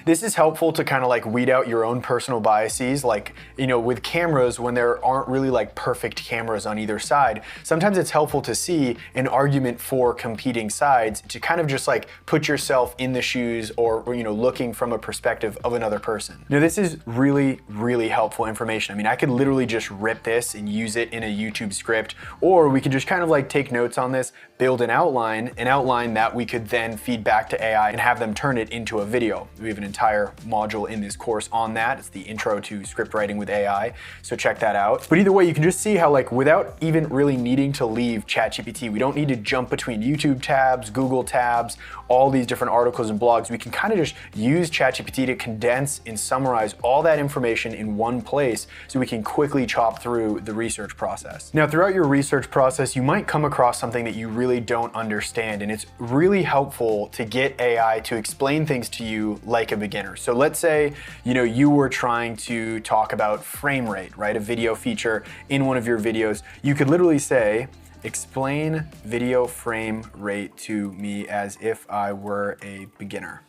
This is helpful to kind of like weed out your own personal biases. Like, with cameras, when there aren't really like perfect cameras on either side, sometimes it's helpful to see an argument for competing sides to kind of just like put yourself in the shoes or looking from a perspective of another person. Now, this is really, really helpful information. I mean, I could literally just rip this and use it in a YouTube script, or we could just kind of like take notes on this, build an outline that we could then feed back to AI and have them turn it into a video. We have an entire module in this course on that. It's the Intro to Script Writing with AI, so check that out. But either way, you can just see how like without even really needing to leave ChatGPT, we don't need to jump between YouTube tabs, Google tabs, all these different articles and blogs. We can kind of just use ChatGPT to condense and summarize all that information in one place so we can quickly chop through the research process. Now, throughout your research process, you might come across something that you really don't understand, and it's really helpful to get AI to explain things to you like a beginner. So let's say, you were trying to talk about frame rate, right? A video feature in one of your videos. You could literally say, explain video frame rate to me as if I were a beginner.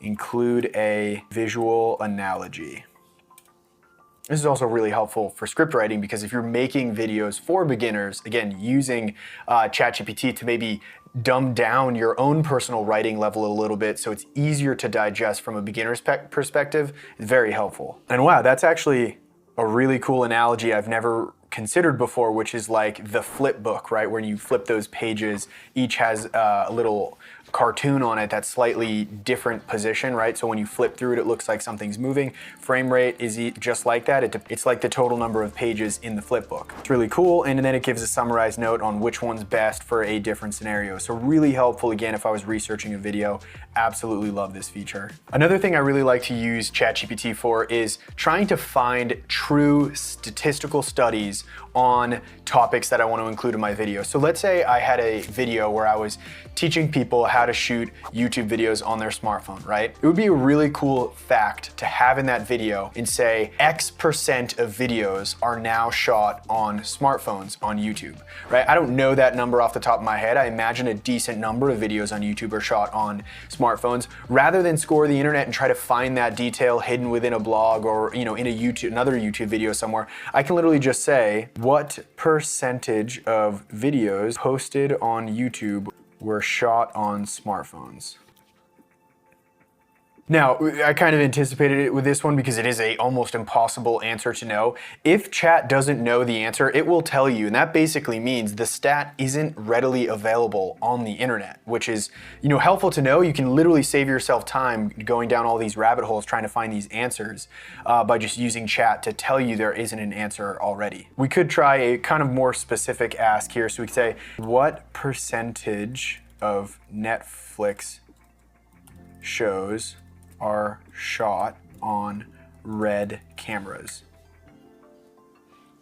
include a visual analogy. This is also really helpful for script writing because if you're making videos for beginners, again, using ChatGPT to maybe dumb down your own personal writing level a little bit so it's easier to digest from a beginner's perspective, is very helpful. And wow, that's actually a really cool analogy I've never considered before, which is like the flip book, right? When you flip those pages, each has a little cartoon on it that's slightly different position, right? So when you flip through it, it looks like something's moving. Frame rate is just like that. It's like the total number of pages in the flip book. It's really cool. And then it gives a summarized note on which one's best for a different scenario. So really helpful, again, if I was researching a video. Absolutely love this feature. Another thing I really like to use ChatGPT for is trying to find true statistical studies on topics that I want to include in my video. So let's say I had a video where I was teaching people how to shoot YouTube videos on their smartphone, right? It would be a really cool fact to have in that video and say X% of videos are now shot on smartphones on YouTube, right? I don't know that number off the top of my head. I imagine a decent number of videos on YouTube are shot on smartphones. Rather than score the internet and try to find that detail hidden within a blog or in another YouTube video somewhere, I can literally just say, what percentage of videos posted on YouTube were shot on smartphones? Now, I kind of anticipated it with this one because it is a almost impossible answer to know. If chat doesn't know the answer, it will tell you, and that basically means the stat isn't readily available on the internet, which is, helpful to know. You can literally save yourself time going down all these rabbit holes trying to find these answers by just using chat to tell you there isn't an answer already. We could try a kind of more specific ask here. So we could say, what percentage of Netflix shows are shot on Red cameras?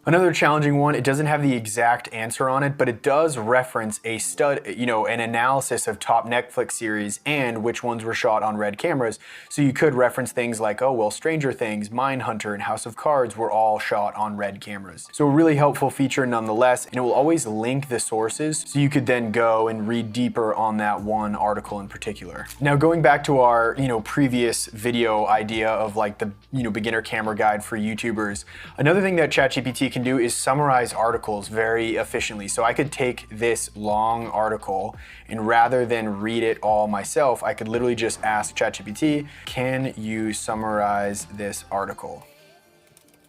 Another challenging one, it doesn't have the exact answer on it, but it does reference an analysis of top Netflix series and which ones were shot on Red cameras. So you could reference things like, Stranger Things, Mindhunter, and House of Cards were all shot on Red cameras. So a really helpful feature nonetheless, and it will always link the sources, so you could then go and read deeper on that one article in particular. Now going back to our, previous video idea of like the, beginner camera guide for YouTubers, another thing that ChatGPT can do is summarize articles very efficiently. So I could take this long article and rather than read it all myself, I could literally just ask ChatGPT, can you summarize this article?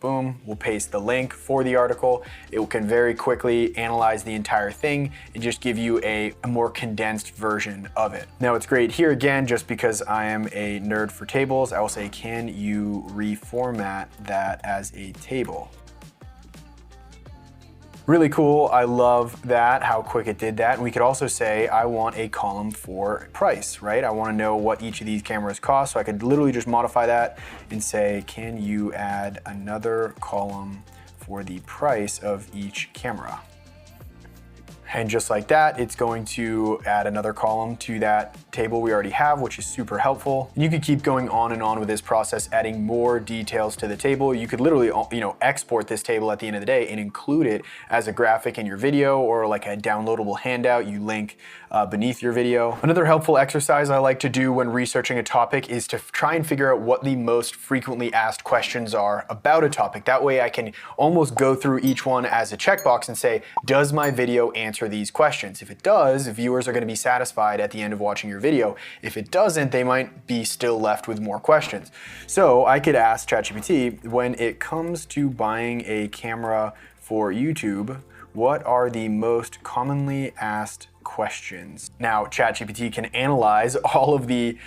Boom, we'll paste the link for the article. It can very quickly analyze the entire thing and just give you a more condensed version of it. Now it's great here again, just because I am a nerd for tables, I will say, can you reformat that as a table? Really cool, I love that, how quick it did that. And we could also say, I want a column for price, right? I wanna know what each of these cameras cost, so I could literally just modify that and say, can you add another column for the price of each camera? And just like that, it's going to add another column to that table we already have, which is super helpful. And you could keep going on and on with this process, adding more details to the table. You could literally, export this table at the end of the day and include it as a graphic in your video or like a downloadable handout you link beneath your video. Another helpful exercise I like to do when researching a topic is to try and figure out what the most frequently asked questions are about a topic. That way I can almost go through each one as a checkbox and say, does my video answer these questions? If it does, viewers are going to be satisfied at the end of watching your video. If it doesn't, they might be still left with more questions. So I could ask ChatGPT, when it comes to buying a camera for YouTube, what are the most commonly asked questions? Now, ChatGPT can analyze all of the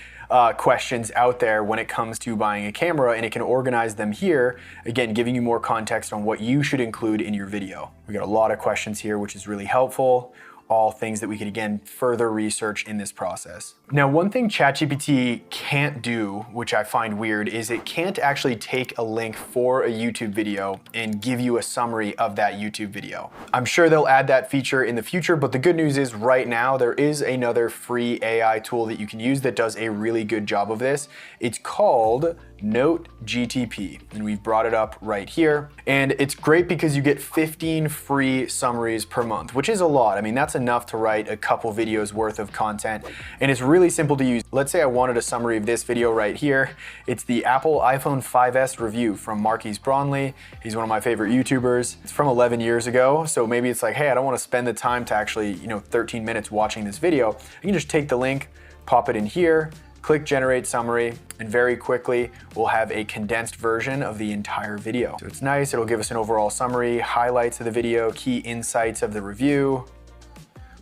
questions out there when it comes to buying a camera, and it can organize them here, again, giving you more context on what you should include in your video. We got a lot of questions here, which is really helpful. All things that we could, again, further research in this process. Now, one thing ChatGPT can't do, which I find weird, is it can't actually take a link for a YouTube video and give you a summary of that YouTube video. I'm sure they'll add that feature in the future, but the good news is right now there is another free AI tool that you can use that does a really good job of this. It's called NoteGTP, and we've brought it up right here. And it's great because you get 15 free summaries per month, which is a lot. I mean, that's enough to write a couple videos worth of content, and it's really simple to use. Let's say I wanted a summary of this video right here. It's the Apple iPhone 5S review from Marquise Brownlee. He's one of my favorite YouTubers. It's from 11 years ago, so maybe it's like, hey, I don't want to spend the time to actually, 13 minutes watching this video. I can just take the link, pop it in here, click generate summary, and very quickly we'll have a condensed version of the entire video. So it's nice, it'll give us an overall summary, highlights of the video, key insights of the review,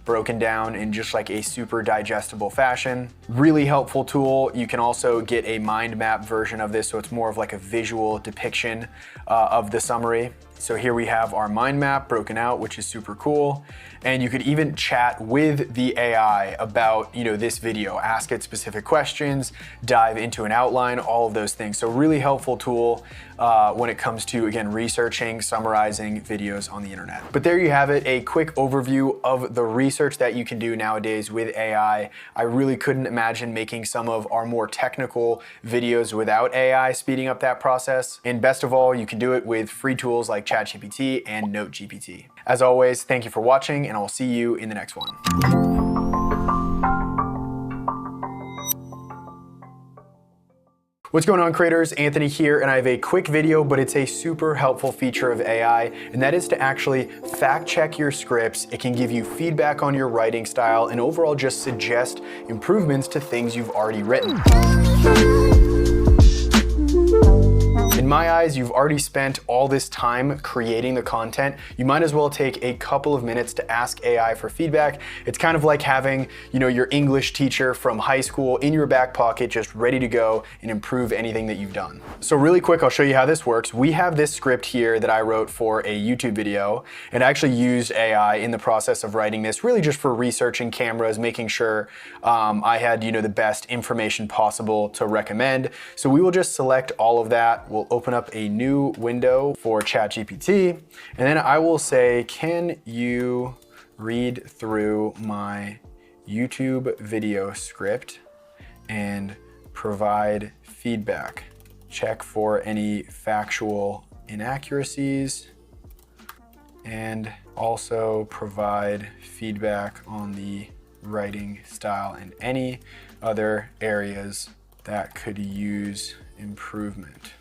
broken down in just like a super digestible fashion. Really helpful tool. You can also get a mind map version of this, so it's more of like a visual depiction of the summary. So here we have our mind map broken out, which is super cool. And you could even chat with the AI about, this video, ask it specific questions, dive into an outline, all of those things. So really helpful tool when it comes to, again, researching, summarizing videos on the internet. But there you have it, a quick overview of the research that you can do nowadays with AI. I really couldn't imagine making some of our more technical videos without AI speeding up that process. And best of all, you can do it with free tools like ChatGPT and NoteGPT. As always, thank you for watching, and I'll see you in the next one. What's going on, creators? Anthony here, and I have a quick video, but it's a super helpful feature of AI, and that is to actually fact check your scripts. It can give you feedback on your writing style and overall just suggest improvements to things you've already written. In my eyes, you've already spent all this time creating the content. You might as well take a couple of minutes to ask AI for feedback. It's kind of like having, your English teacher from high school in your back pocket, just ready to go and improve anything that you've done. So really quick, I'll show you how this works. We have this script here that I wrote for a YouTube video, and I actually used AI in the process of writing this, really just for researching cameras, making sure I had, the best information possible to recommend. So we will just select all of that. We'll open up a new window for ChatGPT, and then I will say, can you read through my YouTube video script and provide feedback? Check for any factual inaccuracies and also provide feedback on the writing style and any other areas that could use improvement.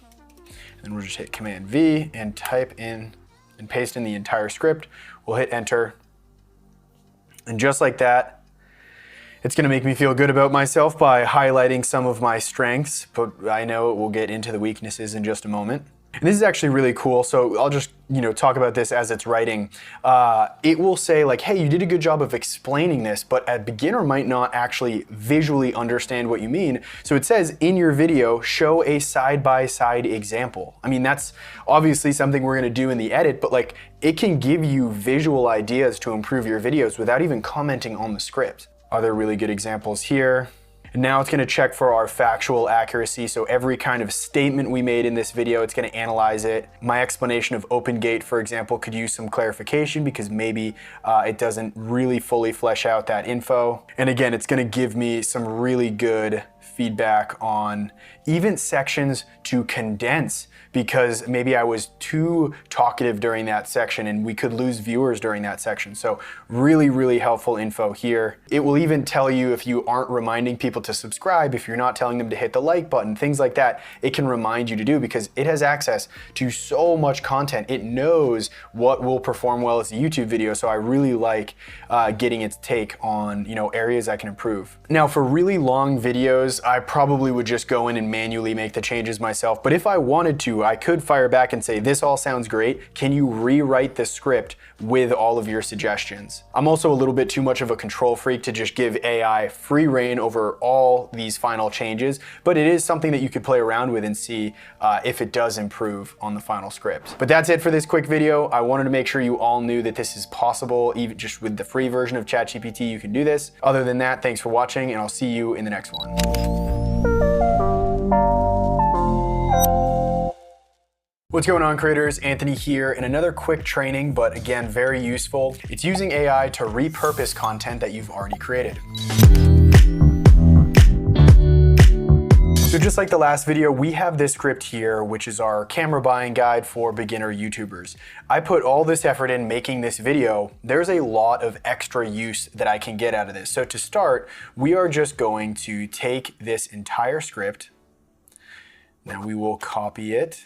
Then we'll just hit Command V and type in and paste in the entire script. We'll hit enter. And just like that, it's gonna make me feel good about myself by highlighting some of my strengths, but I know it will get into the weaknesses in just a moment. And this is actually really cool. So I'll just, talk about this as it's writing. It will say like, hey, you did a good job of explaining this, but a beginner might not actually visually understand what you mean. So it says in your video, show a side-by-side example. I mean, that's obviously something we're gonna do in the edit, but like it can give you visual ideas to improve your videos without even commenting on the script. Other really good examples here. And now it's gonna check for our factual accuracy. So every kind of statement we made in this video, it's gonna analyze it. My explanation of OpenGate, for example, could use some clarification because maybe it doesn't really fully flesh out that info. And again, it's gonna give me some really good feedback on even sections to condense, because maybe I was too talkative during that section and we could lose viewers during that section. So really, really helpful info here. It will even tell you if you aren't reminding people to subscribe, if you're not telling them to hit the like button, things like that, it can remind you to do because it has access to so much content. It knows what will perform well as a YouTube video. So I really like getting its take on, areas I can improve. Now for really long videos, I probably would just go in and manually make the changes myself. But if I wanted to, I could fire back and say, this all sounds great. Can you rewrite the script with all of your suggestions? I'm also a little bit too much of a control freak to just give AI free reign over all these final changes, but it is something that you could play around with and see if it does improve on the final script. But that's it for this quick video. I wanted to make sure you all knew that this is possible. Even just with the free version of ChatGPT, you can do this. Other than that, thanks for watching, and I'll see you in the next one. What's going on, creators? Anthony here, and another quick training, but again, very useful. It's using AI to repurpose content that you've already created. So just like the last video, we have this script here, which is our camera buying guide for beginner YouTubers. I put all this effort in making this video. There's a lot of extra use that I can get out of this. So to start, we are just going to take this entire script. Now we will copy it.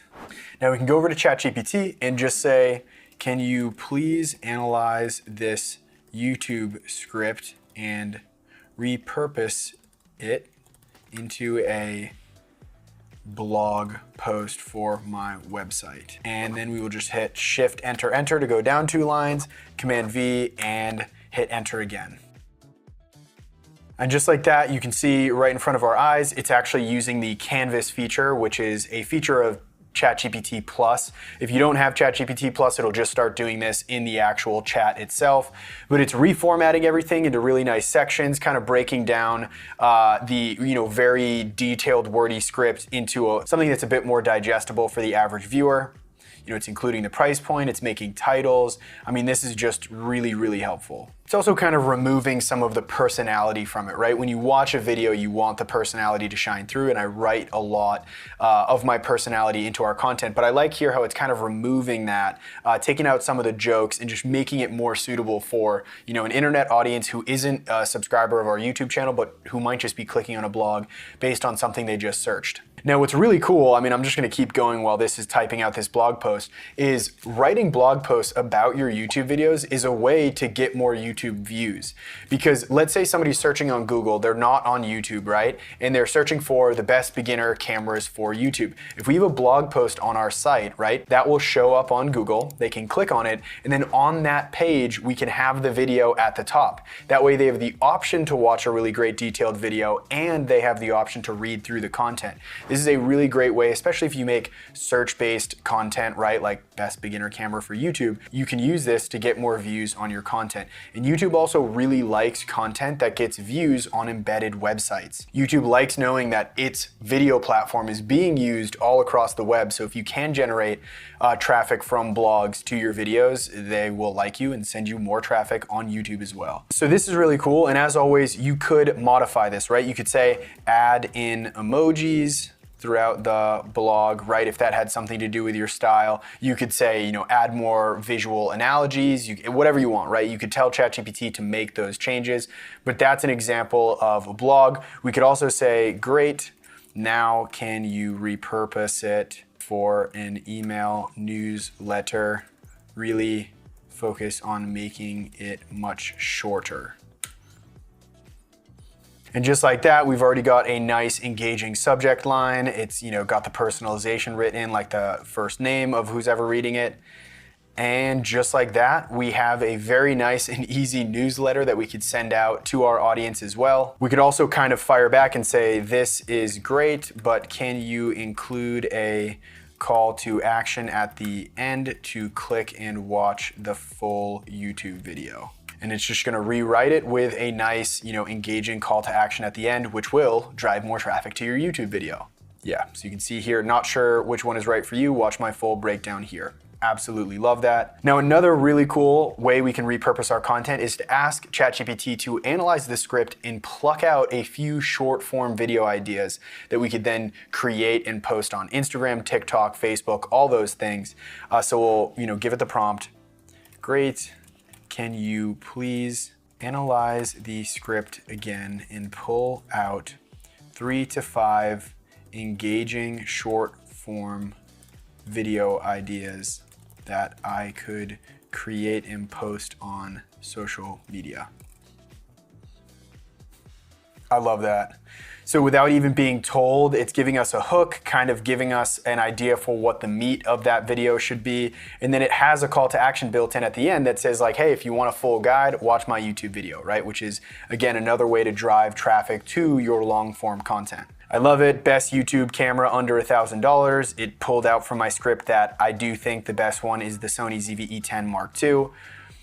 Now we can go over to ChatGPT and just say, can you please analyze this YouTube script and repurpose it into a blog post for my website. And then we will just hit Shift Enter Enter to go down 2 lines, Command V, and hit Enter again. And just like that, you can see right in front of our eyes, it's actually using the Canvas feature, which is a feature of ChatGPT Plus. If you don't have ChatGPT Plus, it'll just start doing this in the actual chat itself. But it's reformatting everything into really nice sections, kind of breaking down the very detailed, wordy script into something that's a bit more digestible for the average viewer. It's including the price point, it's making titles. I mean, this is just really, really helpful. It's also kind of removing some of the personality from it, right? When you watch a video, you want the personality to shine through, and I write a lot of my personality into our content, but I like here how it's kind of removing that, taking out some of the jokes and just making it more suitable for, an internet audience who isn't a subscriber of our YouTube channel, but who might just be clicking on a blog based on something they just searched. Now, what's really cool, I'm just gonna keep going while this is typing out this blog post, is writing blog posts about your YouTube videos is a way to get more YouTube views. Because let's say somebody's searching on Google, they're not on YouTube, right? And they're searching for the best beginner cameras for YouTube. If we have a blog post on our site, right, that will show up on Google, they can click on it, and then on that page, we can have the video at the top. That way they have the option to watch a really great detailed video, and they have the option to read through the content. This is a really great way, especially if you make search-based content, right? Like best beginner camera for YouTube, you can use this to get more views on your content. And YouTube also really likes content that gets views on embedded websites. YouTube likes knowing that its video platform is being used all across the web. So if you can generate traffic from blogs to your videos, they will like you and send you more traffic on YouTube as well. So this is really cool. And as always, you could modify this, right? You could say add in emojis throughout the blog, right? If that had something to do with your style, you could say, add more visual analogies, whatever you want, right? You could tell ChatGPT to make those changes, but that's an example of a blog. We could also say, great, now can you repurpose it for an email newsletter? Really focus on making it much shorter. And just like that, we've already got a nice engaging subject line. It's got the personalization written in, like the first name of who's ever reading it. And just like that, we have a very nice and easy newsletter that we could send out to our audience as well. We could also kind of fire back and say, this is great, but can you include a call to action at the end to click and watch the full YouTube video? And it's just gonna rewrite it with a nice, engaging call to action at the end, which will drive more traffic to your YouTube video. Yeah, so you can see here, not sure which one is right for you, watch my full breakdown here. Absolutely love that. Now, another really cool way we can repurpose our content is to ask ChatGPT to analyze the script and pluck out a few short form video ideas that we could then create and post on Instagram, TikTok, Facebook, all those things. So we'll, give it the prompt. Great. Can you please analyze the script again and pull out 3 to 5 engaging short form video ideas that I could create and post on social media? I love that. So without even being told, it's giving us a hook, kind of giving us an idea for what the meat of that video should be. And then it has a call to action built in at the end that says like, hey, if you want a full guide, watch my YouTube video, right? Which is, again, another way to drive traffic to your long form content. I love it. Best YouTube camera under $1,000. It pulled out from my script that I do think the best one is the Sony ZV-E10 Mark II,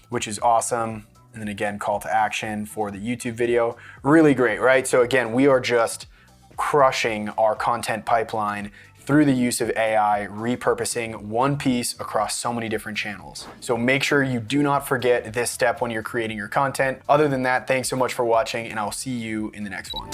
which is awesome. And then again, call to action for the YouTube video. Really great, right? So again, we are just crushing our content pipeline through the use of AI, repurposing one piece across so many different channels. So make sure you do not forget this step when you're creating your content. Other than that, thanks so much for watching, and I'll see you in the next one.